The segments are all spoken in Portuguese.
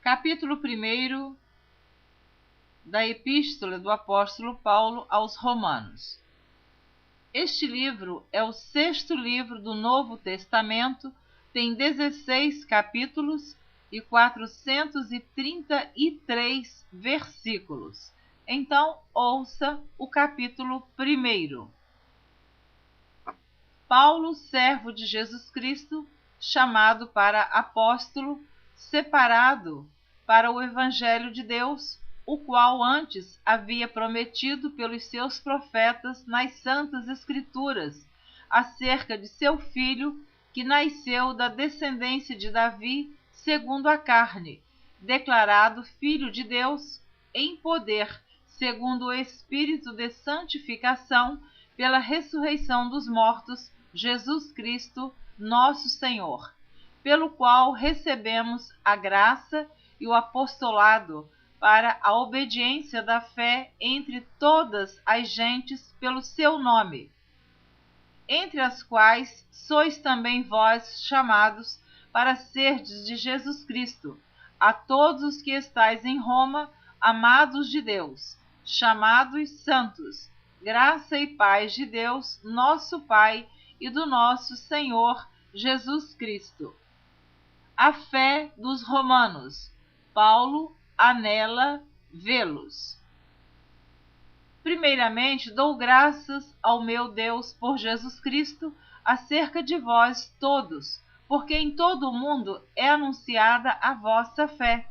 Capítulo 1 da Epístola do Apóstolo Paulo aos Romanos. Este livro é o 6º livro do Novo Testamento, tem 16 capítulos e 433 versículos. Então, ouça o capítulo 1. Paulo, servo de Jesus Cristo, chamado para apóstolo, separado para o Evangelho de Deus, o qual antes havia prometido pelos seus profetas nas Santas Escrituras, acerca de seu filho, que nasceu da descendência de Davi, segundo a carne, declarado Filho de Deus, em poder, segundo o Espírito de santificação, pela ressurreição dos mortos, Jesus Cristo, nosso Senhor, pelo qual recebemos a graça e o apostolado para a obediência da fé entre todas as gentes pelo seu nome, entre as quais sois também vós chamados para serdes de Jesus Cristo, a todos os que estáis em Roma, amados de Deus, chamados santos, graça e paz de Deus, nosso Pai, e do nosso Senhor Jesus Cristo. A fé dos romanos. Paulo anela vê-los. Primeiramente, dou graças ao meu Deus por Jesus Cristo acerca de vós todos, porque em todo o mundo é anunciada a vossa fé.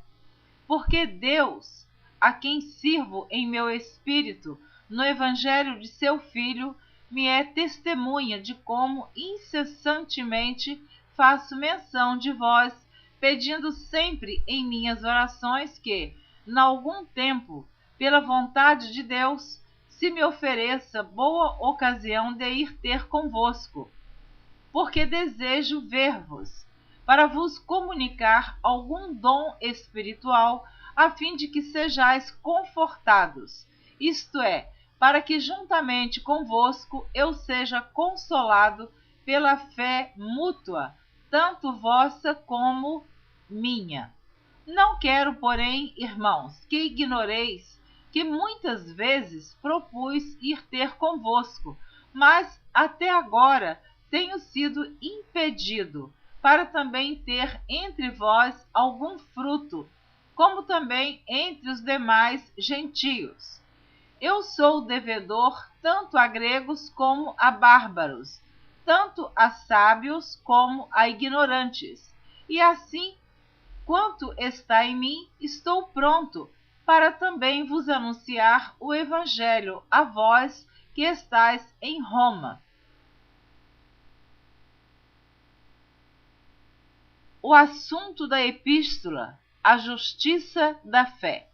Porque Deus, a quem sirvo em meu espírito, no Evangelho de seu Filho, me é testemunha de como incessantemente faço menção de vós, pedindo sempre em minhas orações que, n'algum tempo, pela vontade de Deus, se me ofereça boa ocasião de ir ter convosco, porque desejo ver-vos, para vos comunicar algum dom espiritual, a fim de que sejais confortados, isto é, para que juntamente convosco eu seja consolado pela fé mútua, tanto vossa como minha. Não quero, porém, irmãos, que ignoreis que muitas vezes propus ir ter convosco, mas até agora tenho sido impedido, para também ter entre vós algum fruto, como também entre os demais gentios. Eu sou devedor tanto a gregos como a bárbaros, tanto a sábios como a ignorantes, e assim, quanto está em mim, estou pronto para também vos anunciar o Evangelho a vós que estáis em Roma. O assunto da epístola, a justiça da fé.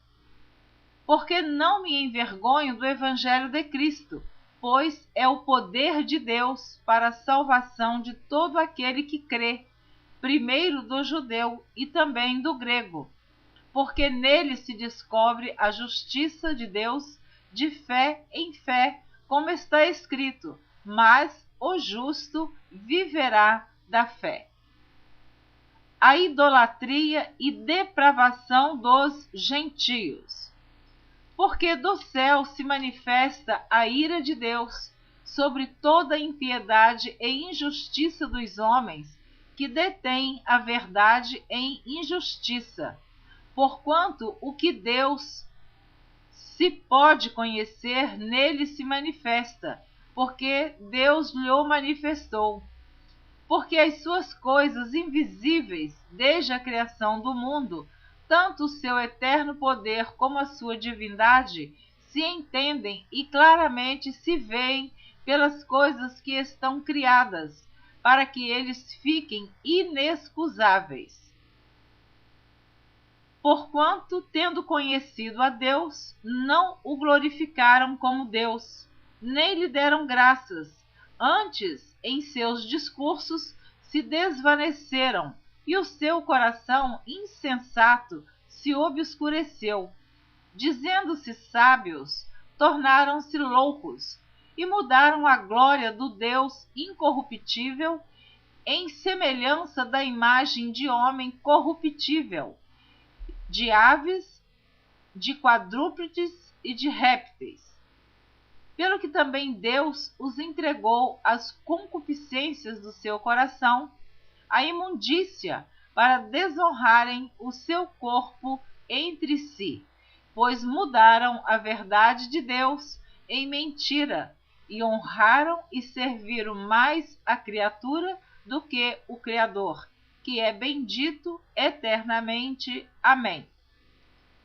Porque não me envergonho do Evangelho de Cristo, pois é o poder de Deus para a salvação de todo aquele que crê, primeiro do judeu e também do grego, porque nele se descobre a justiça de Deus de fé em fé, como está escrito, mas o justo viverá da fé. A idolatria e depravação dos gentios. Porque do céu se manifesta a ira de Deus sobre toda a impiedade e injustiça dos homens que detêm a verdade em injustiça, porquanto o que Deus se pode conhecer nele se manifesta, porque Deus lhe o manifestou. Porque as suas coisas invisíveis, desde a criação do mundo, tanto o seu eterno poder como a sua divindade, se entendem e claramente se veem pelas coisas que estão criadas, para que eles fiquem inexcusáveis. Porquanto, tendo conhecido a Deus, não o glorificaram como Deus, nem lhe deram graças, antes, em seus discursos, se desvaneceram, e o seu coração insensato se obscureceu. Dizendo-se sábios, tornaram-se loucos, e mudaram a glória do Deus incorruptível em semelhança da imagem de homem corruptível, de aves, de quadrúpedes e de répteis. Pelo que também Deus os entregou às concupiscências do seu coração, à imundícia, para desonrarem o seu corpo entre si, pois mudaram a verdade de Deus em mentira, e honraram e serviram mais a criatura do que o Criador, que é bendito eternamente. Amém.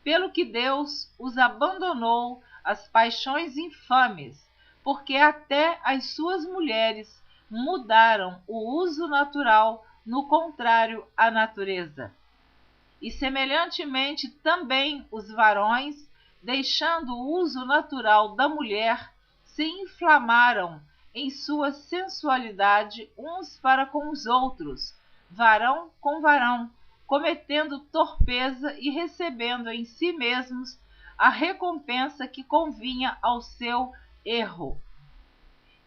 Pelo que Deus os abandonou às paixões infames, porque até as suas mulheres mudaram o uso natural no contrário à natureza. E semelhantemente também os varões, deixando o uso natural da mulher, se inflamaram em sua sensualidade uns para com os outros, varão com varão, cometendo torpeza e recebendo em si mesmos a recompensa que convinha ao seu erro.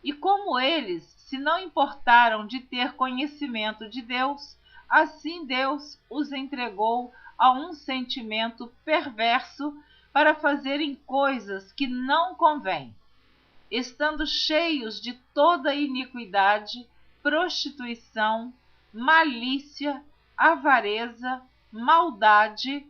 E como eles se não importaram de ter conhecimento de Deus, assim Deus os entregou a um sentimento perverso para fazerem coisas que não convêm, estando cheios de toda iniquidade, prostituição, malícia, avareza, maldade,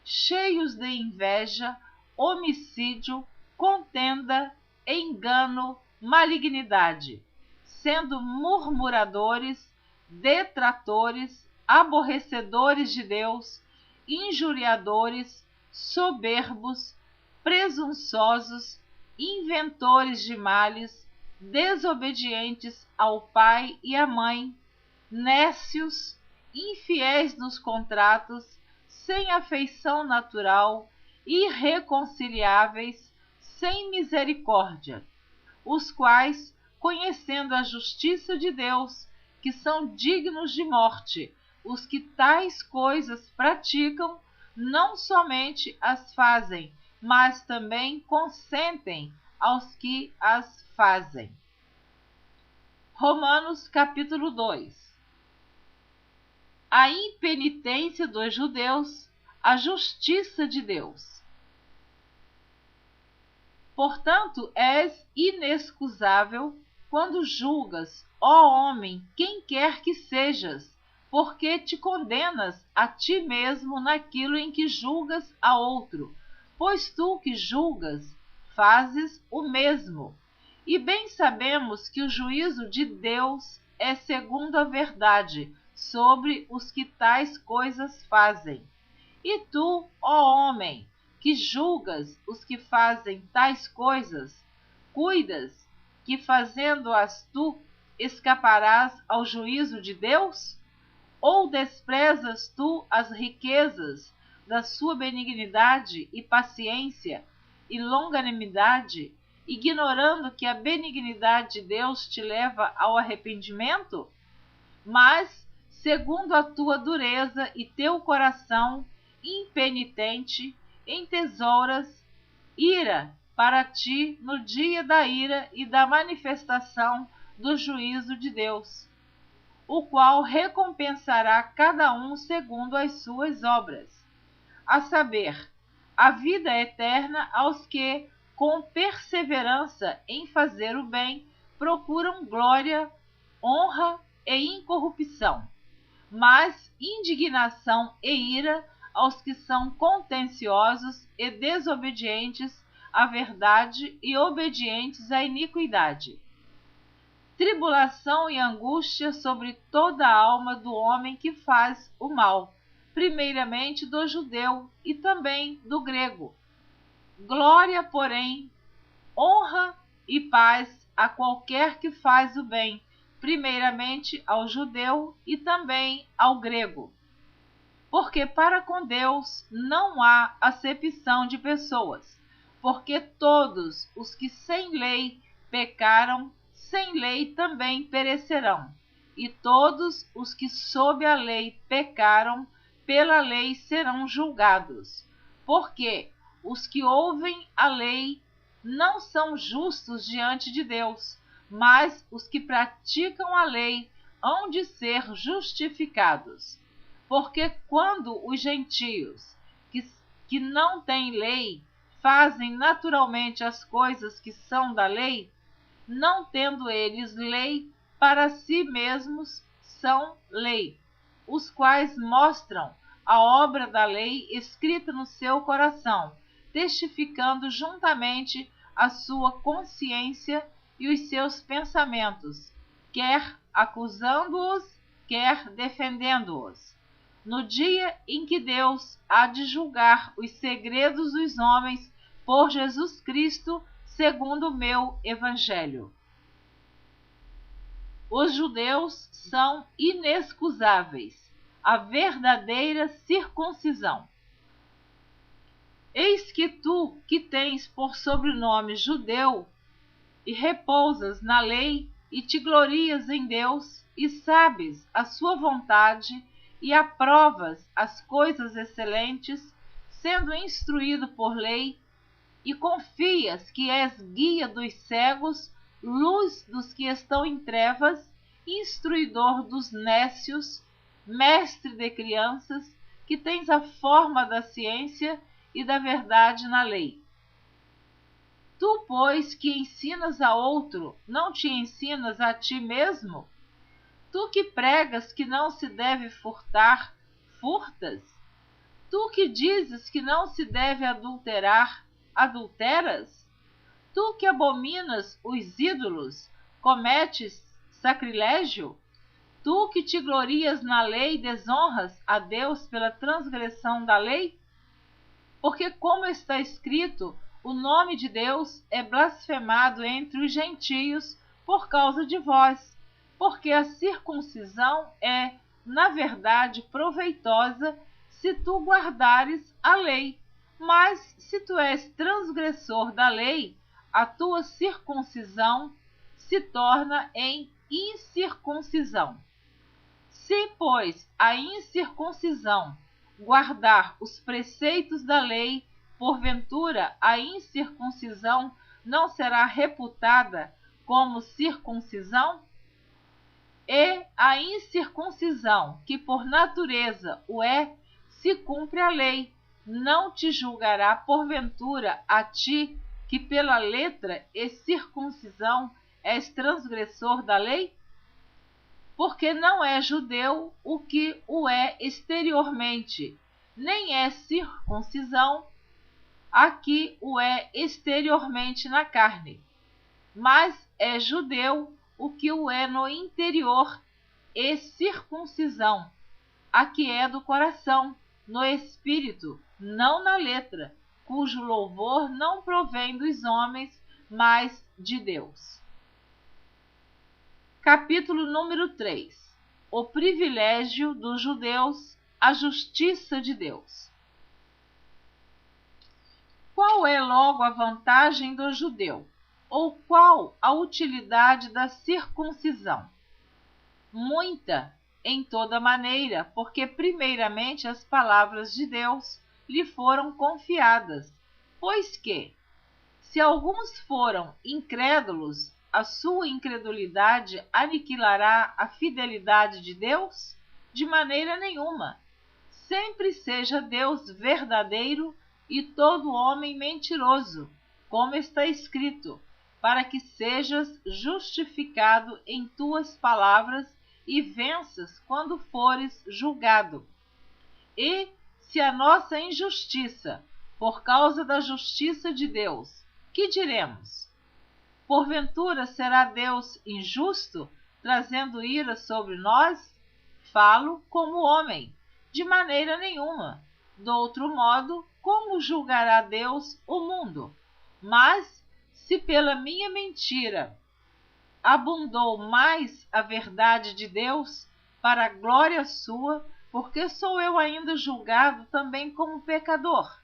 cheios de inveja, homicídio, contenda, engano, malignidade, sendo murmuradores, detratores, aborrecedores de Deus, injuriadores, soberbos, presunçosos, inventores de males, desobedientes ao pai e à mãe, nécios, infiéis nos contratos, sem afeição natural, irreconciliáveis, sem misericórdia, os quais, conhecendo a justiça de Deus, que são dignos de morte, os que tais coisas praticam, não somente as fazem, mas também consentem aos que as fazem. Romanos capítulo 2. A impenitência dos judeus, a justiça de Deus. Portanto, és inexcusável quando julgas, ó homem, quem quer que sejas, porque te condenas a ti mesmo naquilo em que julgas a outro, pois tu que julgas, fazes o mesmo. E bem sabemos que o juízo de Deus é segundo a verdade sobre os que tais coisas fazem. E tu, ó homem, que julgas os que fazem tais coisas, cuidas que fazendo-as tu escaparás ao juízo de Deus? Ou desprezas tu as riquezas da sua benignidade e paciência e longanimidade, ignorando que a benignidade de Deus te leva ao arrependimento? Mas, segundo a tua dureza e teu coração impenitente, entesouras ira para ti no dia da ira e da manifestação do juízo de Deus, o qual recompensará cada um segundo as suas obras, a saber, a vida eterna aos que, com perseverança em fazer o bem, procuram glória, honra e incorrupção, mas indignação e ira aos que são contenciosos e desobedientes à verdade e obedientes à iniquidade. Tribulação e angústia sobre toda a alma do homem que faz o mal, primeiramente do judeu e também do grego. Glória, porém, honra e paz a qualquer que faz o bem, primeiramente ao judeu e também ao grego. Porque para com Deus não há acepção de pessoas, porque todos os que sem lei pecaram, sem lei também perecerão, e todos os que sob a lei pecaram, pela lei serão julgados. Porque os que ouvem a lei não são justos diante de Deus, mas os que praticam a lei hão de ser justificados. Porque quando os gentios, que não têm lei fazem naturalmente as coisas que são da lei, não tendo eles lei, para si mesmos são lei, os quais mostram a obra da lei escrita no seu coração, testificando juntamente a sua consciência e os seus pensamentos, quer acusando-os, quer defendendo-os. No dia em que Deus há de julgar os segredos dos homens por Jesus Cristo, segundo o meu evangelho. Os judeus são inexcusáveis, a verdadeira circuncisão. Eis que tu, que tens por sobrenome judeu, e repousas na lei, e te glorias em Deus, e sabes a sua vontade, e aprovas as coisas excelentes, sendo instruído por lei, e confias que és guia dos cegos, luz dos que estão em trevas, instruidor dos nécios, mestre de crianças, que tens a forma da ciência e da verdade na lei. Tu, pois, que ensinas a outro, não te ensinas a ti mesmo? Tu que pregas que não se deve furtar, furtas? Tu que dizes que não se deve adulterar, adulteras? Tu que abominas os ídolos, cometes sacrilégio? Tu que te glorias na lei, desonras a Deus pela transgressão da lei? Porque, como está escrito, o nome de Deus é blasfemado entre os gentios por causa de vós, porque a circuncisão é, na verdade, proveitosa se tu guardares a lei. Mas se tu és transgressor da lei, a tua circuncisão se torna em incircuncisão. Se, pois, a incircuncisão guardar os preceitos da lei, porventura a incircuncisão não será reputada como circuncisão? E a incircuncisão, que por natureza o é, se cumpre a lei, não te julgará porventura a ti, que pela letra e circuncisão és transgressor da lei? Porque não é judeu o que o é exteriormente, nem é circuncisão a que o é exteriormente na carne, mas é judeu o que o é no interior, e circuncisão a que é do coração, no espírito, não na letra, cujo louvor não provém dos homens, mas de Deus. Capítulo número 3. O privilégio dos judeus, a justiça de Deus. Qual é logo a vantagem do judeu? Ou qual a utilidade da circuncisão? Muita, em toda maneira, porque primeiramente as palavras de Deus lhe foram confiadas, pois que, se alguns foram incrédulos, a sua incredulidade aniquilará a fidelidade de Deus? De maneira nenhuma. Sempre seja Deus verdadeiro e todo homem mentiroso, como está escrito, para que sejas justificado em tuas palavras e venças quando fores julgado. E se a nossa injustiça, por causa da justiça de Deus, que diremos? Porventura será Deus injusto, trazendo ira sobre nós? Falo como homem, de maneira nenhuma. Do outro modo, como julgará Deus o mundo? Mas, se pela minha mentira abundou mais a verdade de Deus, para a glória sua, porque sou eu ainda julgado também como pecador?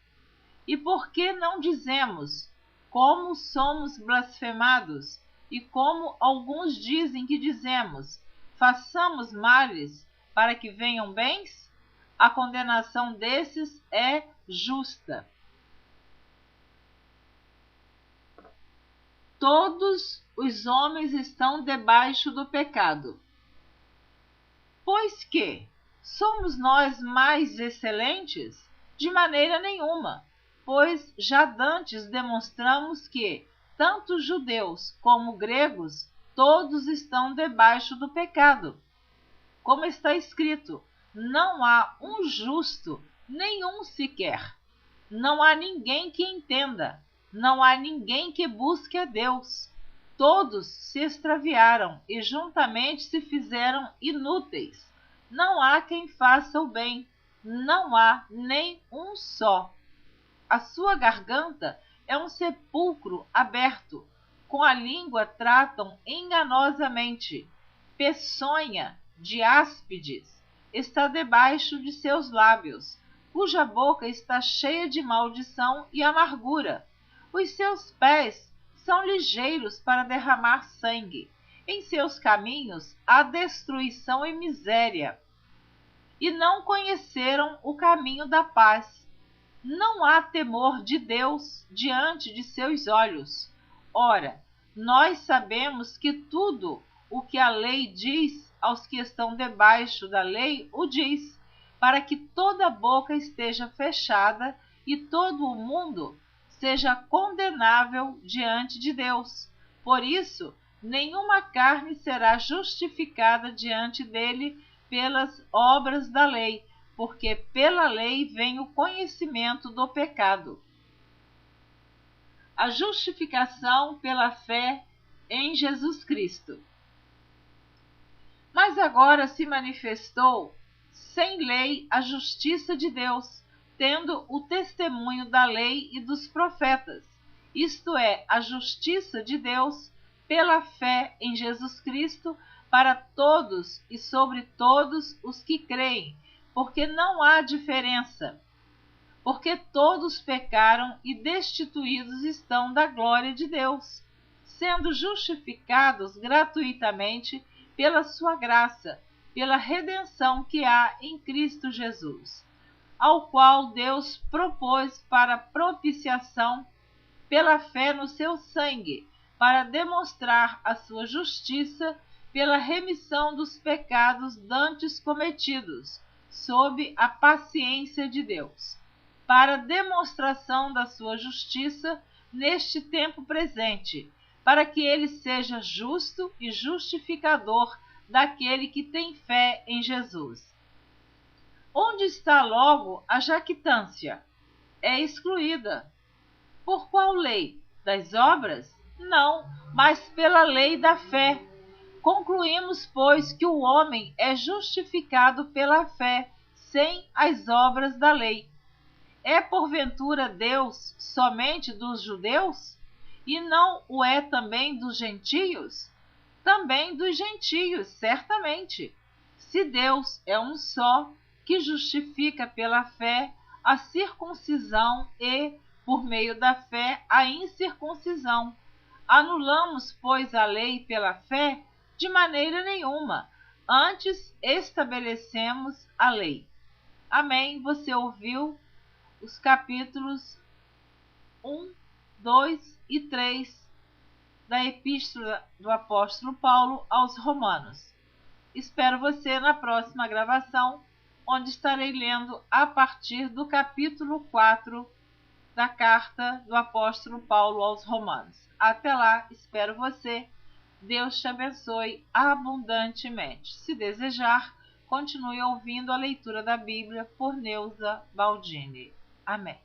E por que não dizemos, como somos blasfemados, e como alguns dizem que dizemos, façamos males para que venham bens? A condenação desses é justa. Todos os homens estão debaixo do pecado. Pois que somos nós mais excelentes? De maneira nenhuma, pois já dantes demonstramos que, tanto judeus como gregos, todos estão debaixo do pecado. Como está escrito, não há um justo, nenhum sequer. Não há ninguém que entenda, não há ninguém que busque a Deus. Todos se extraviaram e juntamente se fizeram inúteis. Não há quem faça o bem, não há nem um só. A sua garganta é um sepulcro aberto, com a língua tratam enganosamente. Peçonha de áspides está debaixo de seus lábios, cuja boca está cheia de maldição e amargura. Os seus pés são ligeiros para derramar sangue. Em seus caminhos há destruição e miséria. E não conheceram o caminho da paz. Não há temor de Deus diante de seus olhos. Ora, nós sabemos que tudo o que a lei diz aos que estão debaixo da lei o diz, para que toda boca esteja fechada e todo o mundo seja condenável diante de Deus. Por isso, nenhuma carne será justificada diante dele pelas obras da lei, porque pela lei vem o conhecimento do pecado. A justificação pela fé em Jesus Cristo. Mas agora se manifestou sem lei a justiça de Deus, tendo o testemunho da lei e dos profetas, isto é, a justiça de Deus pela fé em Jesus Cristo para todos e sobre todos os que creem, porque não há diferença, porque todos pecaram e destituídos estão da glória de Deus, sendo justificados gratuitamente pela sua graça, pela redenção que há em Cristo Jesus, ao qual Deus propôs para propiciação pela fé no seu sangue, para demonstrar a sua justiça pela remissão dos pecados dantes cometidos, sob a paciência de Deus, para demonstração da sua justiça neste tempo presente, para que ele seja justo e justificador daquele que tem fé em Jesus. Onde está logo a jactância? É excluída. Por qual lei? Das obras? Não, mas pela lei da fé. Concluímos, pois, que o homem é justificado pela fé, sem as obras da lei. É porventura Deus somente dos judeus? E não o é também dos gentios? Também dos gentios, certamente. Se Deus é um só, que justifica pela fé a circuncisão e, por meio da fé, a incircuncisão. Anulamos, pois, a lei pela fé? De maneira nenhuma. Antes estabelecemos a lei. Amém. Você ouviu os capítulos 1, 2 e 3 da Epístola do Apóstolo Paulo aos Romanos. Espero você na próxima gravação, onde estarei lendo a partir do capítulo 4 da carta do Apóstolo Paulo aos Romanos. Até lá, espero você. Deus te abençoe abundantemente. Se desejar, continue ouvindo a leitura da Bíblia por Neuza Baldini. Amém.